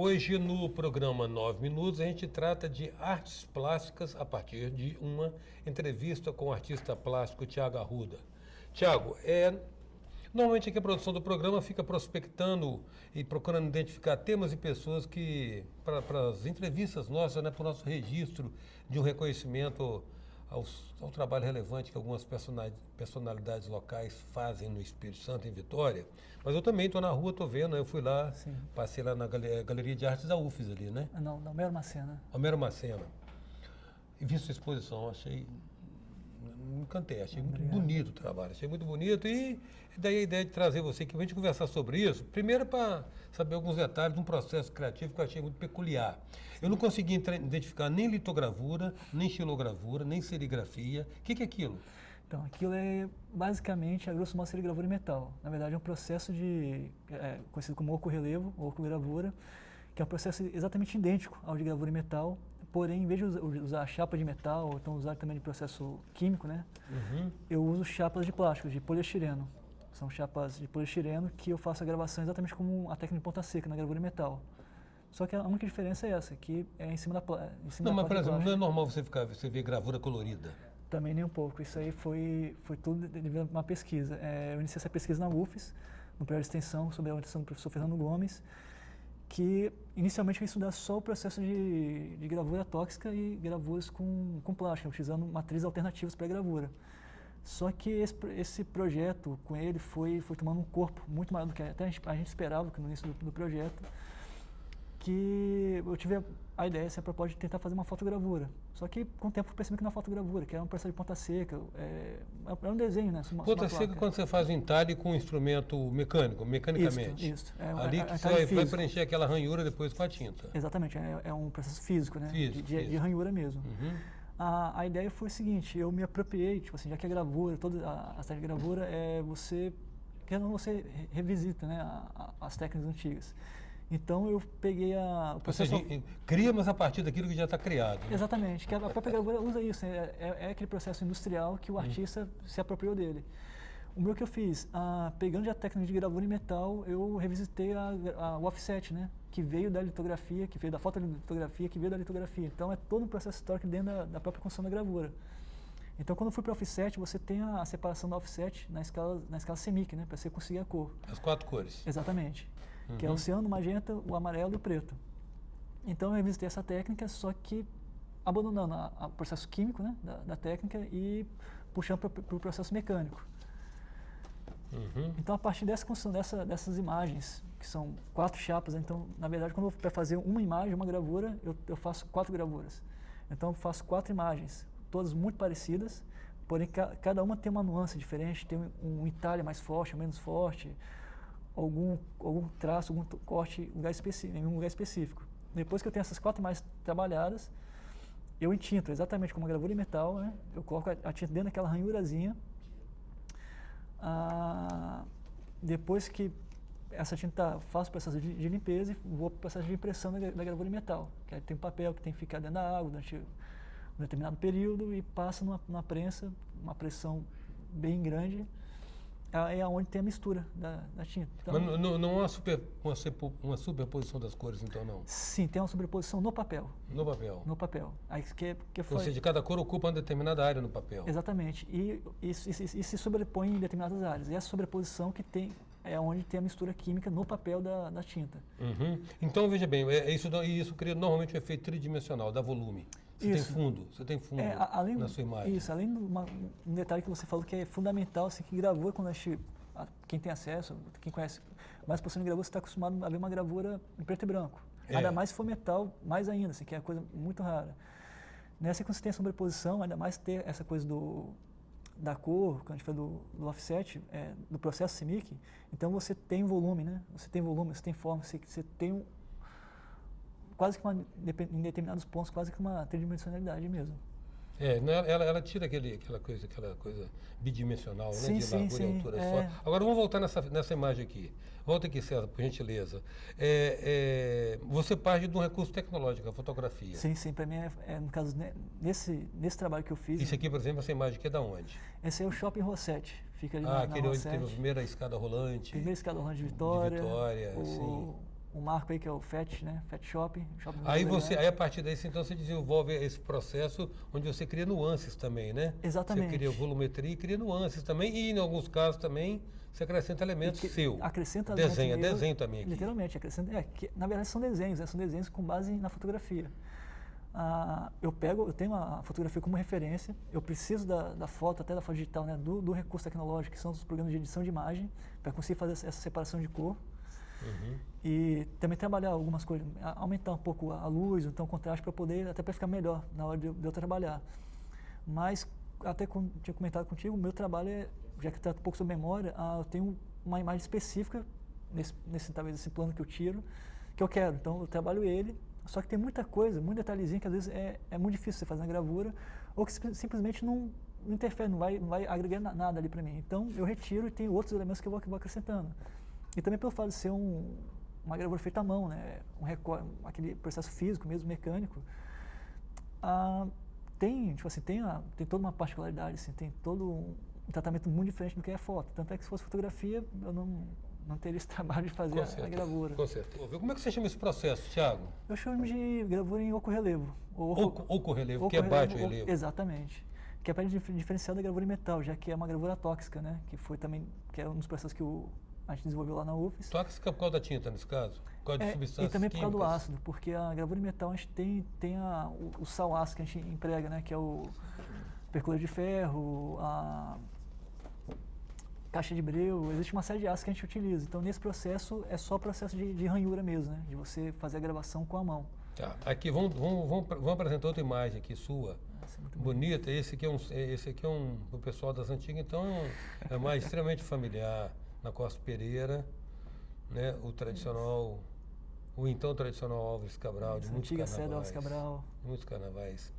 Hoje, no programa 9 Minutos, a gente trata de artes plásticas a partir de uma entrevista com o artista plástico Thiago Arruda. Thiago, normalmente aqui a produção do programa fica prospectando e procurando identificar temas e pessoas que, para as entrevistas nossas, né, para o nosso registro de um reconhecimento ao trabalho relevante que algumas personalidades locais fazem no Espírito Santo, em Vitória. Mas eu também estou na rua, estou vendo, eu fui lá, sim, passei lá na Galeria de Artes da UFES ali, né? Não, na Homero Macena. Homero Macena. E vi sua exposição, achei, me encantei, achei muito bonito o trabalho, achei muito bonito e daí a ideia de trazer você aqui para a gente conversar sobre isso, primeiro para saber alguns detalhes de um processo criativo que eu achei muito peculiar. Eu não consegui identificar nem litogravura, nem xilogravura, nem serigrafia. O que é aquilo? Então, aquilo é basicamente, a grosso modo, serigrafura em metal. Na verdade, é um processo conhecido como oco-relevo, ou oco-gravura, que é um processo exatamente idêntico ao de gravura em metal, porém, em vez de usar chapa de metal, ou então usar também de processo químico, né? Eu uso chapas de plástico, de poliestireno. São chapas de poliestireno que eu faço a gravação exatamente como a técnica de ponta seca na gravura em metal. Só que a única diferença é essa, que é em cima da placa. Não, mas por exemplo, não é normal você ver gravura colorida? Também nem um pouco. Isso aí foi tudo devido a uma pesquisa. Eu iniciei essa pesquisa na UFES, no projeto de extensão, sob a orientação do professor Fernando Gomes, que inicialmente eu ia estudar só o processo de gravura tóxica e gravuras com plástico, utilizando matrizes alternativas para a gravura. Só que esse projeto com ele foi tomando um corpo muito maior do que até a gente esperava no início do projeto, que eu tive a ideia, a proposta de tentar fazer uma fotogravura. Só que com o tempo eu percebi que não é fotogravura, que é um processo de ponta seca, é um desenho, né? Ponta seca quando você faz um entalhe com um instrumento mecanicamente. Isso. Ali que você vai preencher aquela ranhura depois com a tinta. Exatamente, é um processo físico, né? De ranhura mesmo. A ideia foi o seguinte, eu me apropriei, tipo assim, já que a gravura, toda a técnica de gravura você revisita, né, as técnicas antigas. Então eu peguei o processo... Ou seja, cria, mas a partir daquilo que já está criado. Né? Exatamente, que a própria gravura usa isso, é aquele processo industrial que o artista se apropriou dele. O meu que eu fiz, pegando já a técnica de gravura em metal, eu revisitei o offset, né? Que veio da litografia, que veio da fotolitografia, que veio da litografia. Então é todo um processo histórico dentro da própria construção da gravura. Então quando eu fui para o offset, você tem a separação do offset na escala CMYK, né? Para você conseguir a cor. As 4 cores. Exatamente. Que é o ciano, o magenta, o amarelo e o preto. Então eu revisitei essa técnica, só que abandonando o processo químico, né? da técnica e puxando para o processo mecânico. Então, a partir dessa construção dessas imagens, que são 4 chapas, então, na verdade, quando eu vou fazer uma imagem, uma gravura, eu faço 4 gravuras. Então, eu faço 4 imagens, todas muito parecidas, porém, cada uma tem uma nuance diferente, tem um entalhe mais forte, menos forte, algum traço, algum corte em um lugar específico. Depois que eu tenho essas 4 imagens trabalhadas, eu entinto exatamente como uma gravura em metal, né? Eu coloco a tinta dentro daquela ranhurazinha. Depois que essa tinta faço o processo de limpeza e vou para o processo de impressão da gravura em metal, que aí tem um papel que tem que ficar dentro da água durante um determinado período e passa numa prensa, uma pressão bem grande, é onde tem a mistura da tinta. Então, mas não há uma superposição das cores, então, não? Sim, tem uma sobreposição no papel. No papel? No papel. Aí, Ou seja, cada cor ocupa uma determinada área no papel. Exatamente. E se sobrepõe em determinadas áreas. E essa sobreposição é onde tem a mistura química no papel da tinta. Então, veja bem, isso cria normalmente um efeito tridimensional, dá volume. Você tem fundo na sua imagem. Isso, além de um detalhe que você falou que é fundamental, assim, que gravura, quando quem tem acesso, quem conhece mais posição de gravura, você está acostumado a ver uma gravura em preto e branco. Ainda mais se for metal, mais ainda, assim, que é coisa muito rara. Nessa que você tem a sobreposição, ainda mais ter essa coisa da cor, quando a gente fala do offset, do processo CMYK, então você tem volume, né? Você tem volume, você tem forma, você tem quase que em determinados pontos, quase que uma tridimensionalidade mesmo. Ela tira aquela coisa bidimensional, sim, né? De largura e altura só. Agora vamos voltar nessa imagem aqui. Volta aqui, César, por gentileza. Você parte de um recurso tecnológico, a fotografia. Sim, para mim no caso, nesse trabalho que eu fiz... Isso aqui, por exemplo, essa imagem aqui é da onde? Esse é o Shopping Rossetti, fica ali aquele onde teve a primeira escada rolante. Primeira escada rolante de Vitória. sim. um marco aí que é o FET, né? FET Shop. Aí a partir daí, então, você desenvolve esse processo onde você cria nuances também, né? Exatamente. Você cria volumetria e cria nuances também, e em alguns casos também você acrescenta elementos seu. Acrescenta desenho, elementos desenho também aqui. Literalmente, acrescenta. Na verdade são desenhos, né? São desenhos com base na fotografia. Eu tenho a fotografia como referência, eu preciso da foto, até da foto digital, né? Do recurso tecnológico, que são os programas de edição de imagem, para conseguir fazer essa separação de cor. E também trabalhar algumas coisas, aumentar um pouco a luz, então o contraste, até para ficar melhor na hora de eu trabalhar. Mas, até como tinha comentado contigo, o meu trabalho já que trata um pouco sobre memória, eu tenho uma imagem específica, talvez esse plano que eu tiro, que eu quero. Então eu trabalho ele, só que tem muita coisa, muito detalhezinho que às vezes é muito difícil você fazer na gravura, ou que simplesmente não interfere, não vai agregar nada ali para mim. Então eu retiro e tem outros elementos que eu vou acrescentando. E também pelo fato de ser uma gravura feita à mão, né, aquele processo físico mesmo, mecânico, tem toda uma particularidade, assim, tem todo um tratamento muito diferente do que é foto. Tanto é que se fosse fotografia, eu não teria esse trabalho de fazer a gravura. Com certeza. Como é que você chama esse processo, Thiago? Eu chamo de gravura em oco-relevo. Oco-relevo, que é baixo relevo. Exatamente. Que é para diferenciar da gravura em metal, já que é uma gravura tóxica, né? Que é um dos processos que a gente desenvolveu lá na UFES. Tóxica por causa da tinta, nesse caso? Por causa de substâncias e também químicas. por causa do ácido, porque a gravura em metal a gente tem o sal ácido que a gente emprega, né? Que é o perculoreiro de ferro, a caixa de breu, existe uma série de ácidos que a gente utiliza. Então, nesse processo, é só processo de ranhura mesmo, né? De você fazer a gravação com a mão. Tá. Aqui, vamos apresentar outra imagem aqui sua. Bonita. Esse aqui é o pessoal das antigas, então é mais extremamente familiar. Na Costa Pereira, né? O então tradicional Álvares Cabral, de muitos carnavais. Antiga sede Álvares Cabral. Muitos carnavais.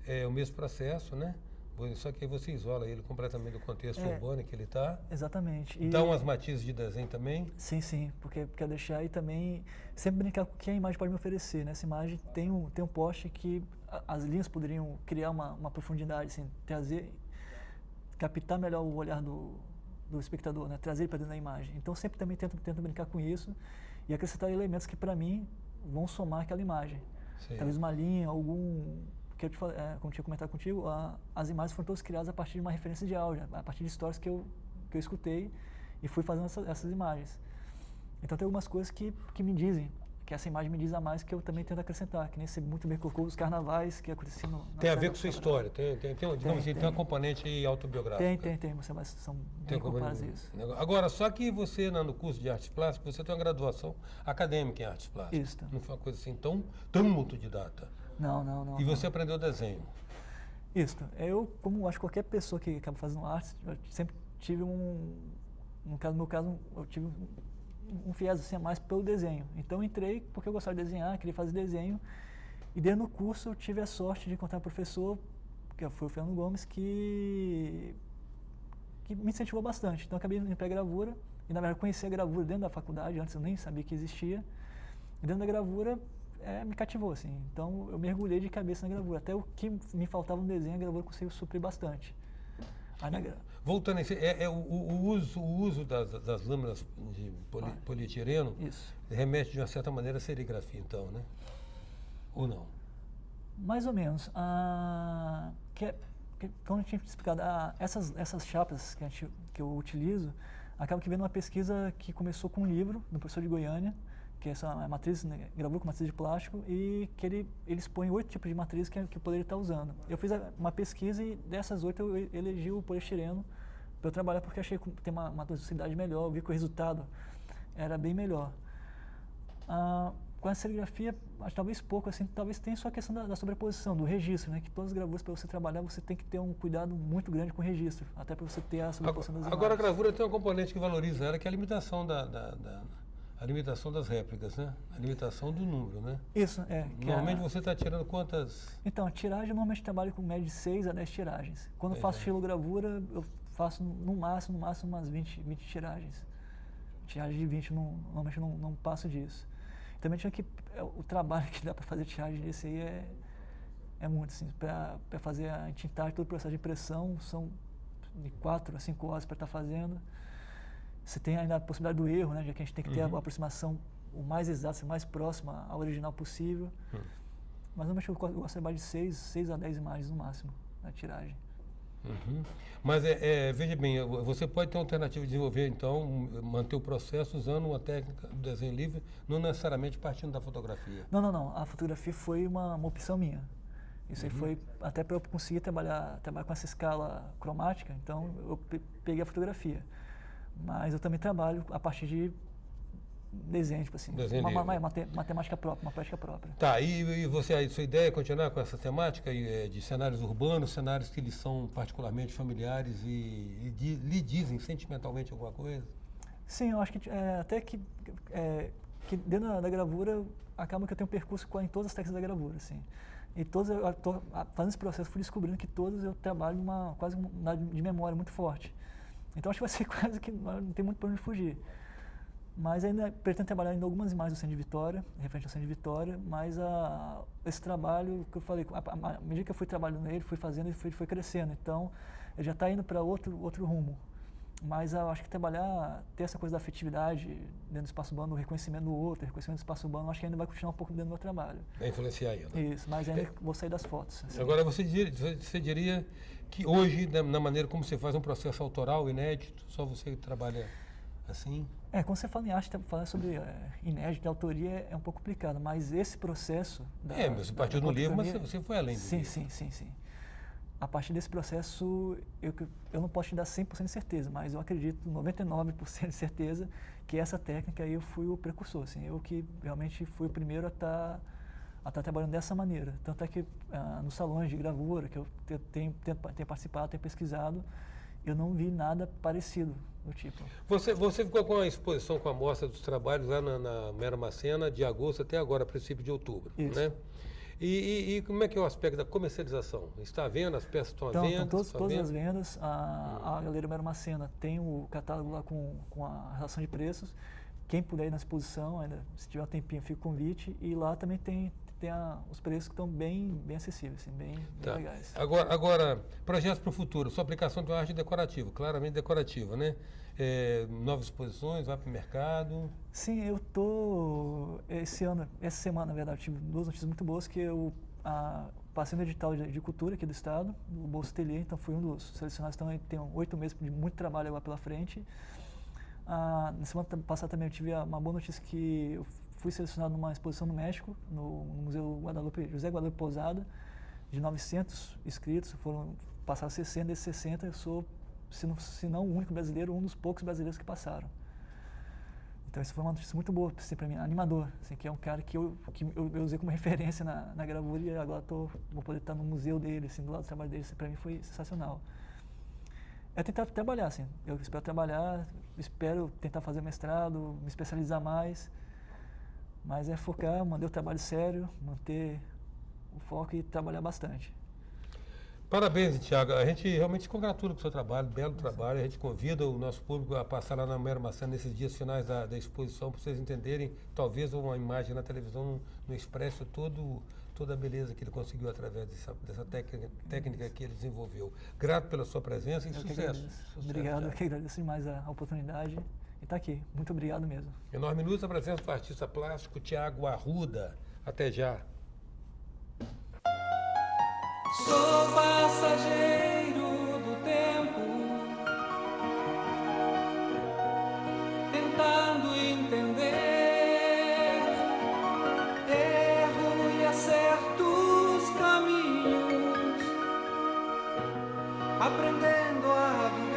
É o mesmo processo, né? Só que aí você isola ele completamente do contexto urbano que ele está. Exatamente. Dá umas matizes de desenho também? Sim, porque quer deixar aí também, sempre brincar com o que a imagem pode me oferecer. Nessa imagem tem um poste que as linhas poderiam criar uma profundidade, assim, captar melhor o olhar do espectador, né? Trazer ele para dentro da imagem. Então sempre também tento brincar com isso e acrescentar elementos que para mim vão somar aquela imagem. Sim. Talvez uma linha, que eu como eu tinha comentado contigo, as imagens foram todas criadas a partir de uma referência de áudio, a partir de histórias que eu escutei e fui fazendo essas imagens. Então tem algumas coisas que me dizem, que essa imagem me diz a mais, que eu também tento acrescentar, que nem você muito bem colocou os carnavais que aconteciam Tem a ver com sua história, tem uma componente autobiográfica. Tem, são bem comparadas isso. Agora, só que você, no curso de artes plásticas, você tem uma graduação acadêmica em artes plásticas. Isso. Não foi uma coisa assim tão autodidata. Não. E você aprendeu desenho? Isso. Eu, como acho que qualquer pessoa que acaba fazendo artes, eu sempre tive no meu caso, eu tive um viés assim a mais pelo desenho. Então eu entrei porque eu gostava de desenhar, queria fazer desenho. E dentro do curso eu tive a sorte de encontrar um professor, que foi o Fernando Gomes, que me incentivou bastante. Então eu acabei indo para a gravura, e na verdade conheci a gravura dentro da faculdade, antes eu nem sabia que existia. E dentro da gravura me cativou, assim. Então eu mergulhei de cabeça na gravura. Até o que me faltava no desenho, a gravura conseguiu suprir bastante. Voltando a isso, o uso das lâminas de polietileno remete de uma certa maneira à serigrafia, então, né? Ou não? Mais ou menos. Como eu tinha explicado, essas chapas que eu utilizo, acaba que vendo uma pesquisa que começou com um livro do professor de Goiânia, que é essa matriz, né, gravura com matriz de plástico, e que ele expõe 8 tipos de matrizes que eu poderia estar usando. Eu fiz uma pesquisa e dessas 8 eu elegi o poliestireno para eu trabalhar, porque achei que tem uma toxicidade melhor, eu vi que o resultado era bem melhor. Com a serigrafia, acho talvez pouco, assim, talvez tenha só a questão da sobreposição, do registro, né, que todas as gravuras, para você trabalhar, você tem que ter um cuidado muito grande com o registro, até para você ter a sobreposição das imagens. Agora a gravura tem uma componente que valoriza ela, que é a limitação a limitação das réplicas, né? A limitação do número, né? Isso, Normalmente você está tirando quantas? Então, a tiragem, eu normalmente trabalho com média de 6 a 10 tiragens. Quando eu faço estilogravura, eu faço no máximo umas 20 tiragens. Tiragem de 20, normalmente eu não passo disso. Também tinha que... O trabalho que dá para fazer tiragem desse aí é muito, assim. Para fazer a tintagem, todo o processo de impressão, são de 4 a 5 horas para estar fazendo. Você tem ainda a possibilidade do erro, né? Já que a gente tem que ter a aproximação o mais exato, ser mais próximo ao original possível. Mas normalmente eu gosto de trabalhar de 6 a 10 imagens no máximo na tiragem. Uhum. Mas, veja bem, você pode ter uma alternativa de desenvolver, então, manter o processo usando uma técnica do desenho livre, não necessariamente partindo da fotografia. Não. A fotografia foi uma opção minha. Isso aí foi até para eu conseguir trabalhar com essa escala cromática, então eu peguei a fotografia. Mas eu também trabalho a partir de desenho, tipo assim, matemática própria, uma prática própria. Tá, e você, a sua ideia é continuar com essa temática de cenários urbanos, cenários que lhes são particularmente familiares e lhe dizem sentimentalmente alguma coisa? Sim, eu acho que até que dentro da gravura, acaba que eu tenho um percurso em todas as técnicas da gravura, assim. E todos, fazendo esse processo, fui descobrindo que todos eu trabalho quase de memória muito forte. Então acho que vai ser quase que não tem muito para onde fugir. Mas ainda pretendo trabalhar em algumas imagens do Centro de Vitória, referente ao Centro de Vitória, mas esse trabalho que eu falei, à medida que eu fui trabalhando nele, fui fazendo, ele foi crescendo. Então, ele já está indo para outro rumo. Mas eu acho que ter essa coisa da afetividade dentro do espaço urbano, o reconhecimento do outro, o reconhecimento do espaço urbano, acho que ainda vai continuar um pouco dentro do meu trabalho. Vai influenciar ainda. Isso, mas ainda vou sair das fotos. Assim. Agora, você diria que hoje, na maneira como você faz um processo autoral, inédito, só você trabalha assim? Quando você fala em arte, falar sobre inédito, autoria é um pouco complicado, mas esse processo... mas você partiu do livro, mas você foi além do livro. Sim. A partir desse processo, eu não posso te dar 100% de certeza, mas eu acredito 99% de certeza que essa técnica aí eu fui o precursor, assim, eu que realmente fui o primeiro a estar trabalhando dessa maneira. Tanto é que nos salões de gravura que eu tenho participado, tenho pesquisado, eu não vi nada parecido do tipo. Você ficou com a exposição, com a mostra dos trabalhos lá na Mera Macena, de agosto até agora, princípio de outubro, né? E como é que é o aspecto da comercialização? Está à venda, as peças estão à venda? Estão todas as vendas. A Galeria Mera Macena tem o catálogo lá com a relação de preços. Quem puder ir na exposição, ainda, se tiver um tempinho, fica o convite. E lá também tem os preços que estão bem acessíveis, assim, bem legais. Agora, projetos para o futuro. Sua aplicação de uma arte decorativa, claramente decorativa, né? Novas exposições, vai para o mercado? Sim, eu estou... Essa semana, na verdade, tive 2 notícias muito boas, que eu passei no edital de cultura aqui do estado, no Bolsa Ateliê, então fui um dos selecionados, então tem 8 meses de muito trabalho agora pela frente. Na semana passada também eu tive uma boa notícia que eu fui selecionado numa exposição no México, no Museu José Guadalupe Pousada, de 900 inscritos, passaram 60, desses 60 eu sou, se não o único brasileiro, um dos poucos brasileiros que passaram. Então isso foi uma notícia muito boa assim, para mim, animador, assim, que é um cara que eu usei como referência na gravura e agora vou poder estar no museu dele, assim, do lado do trabalho dele, para mim foi sensacional. É tentar trabalhar, assim, eu espero trabalhar, espero tentar fazer mestrado, me especializar mais, mas é focar, manter o trabalho sério, manter o foco e trabalhar bastante. Parabéns, Thiago. A gente realmente se congratula com o seu trabalho, belo trabalho. A gente convida o nosso público a passar lá na Mera Macena nesses dias finais da exposição, para vocês entenderem, talvez uma imagem na televisão não expresse toda a beleza que ele conseguiu através dessa técnica que ele desenvolveu. Grato pela sua presença e sucesso. Obrigado, eu que agradeço demais a oportunidade e estar aqui. Muito obrigado mesmo. Em 9 minutos, a presença do artista plástico Thiago Arruda. Até já. Sou passageiro do tempo, tentando entender erro e acertos caminhos, aprendendo a viver.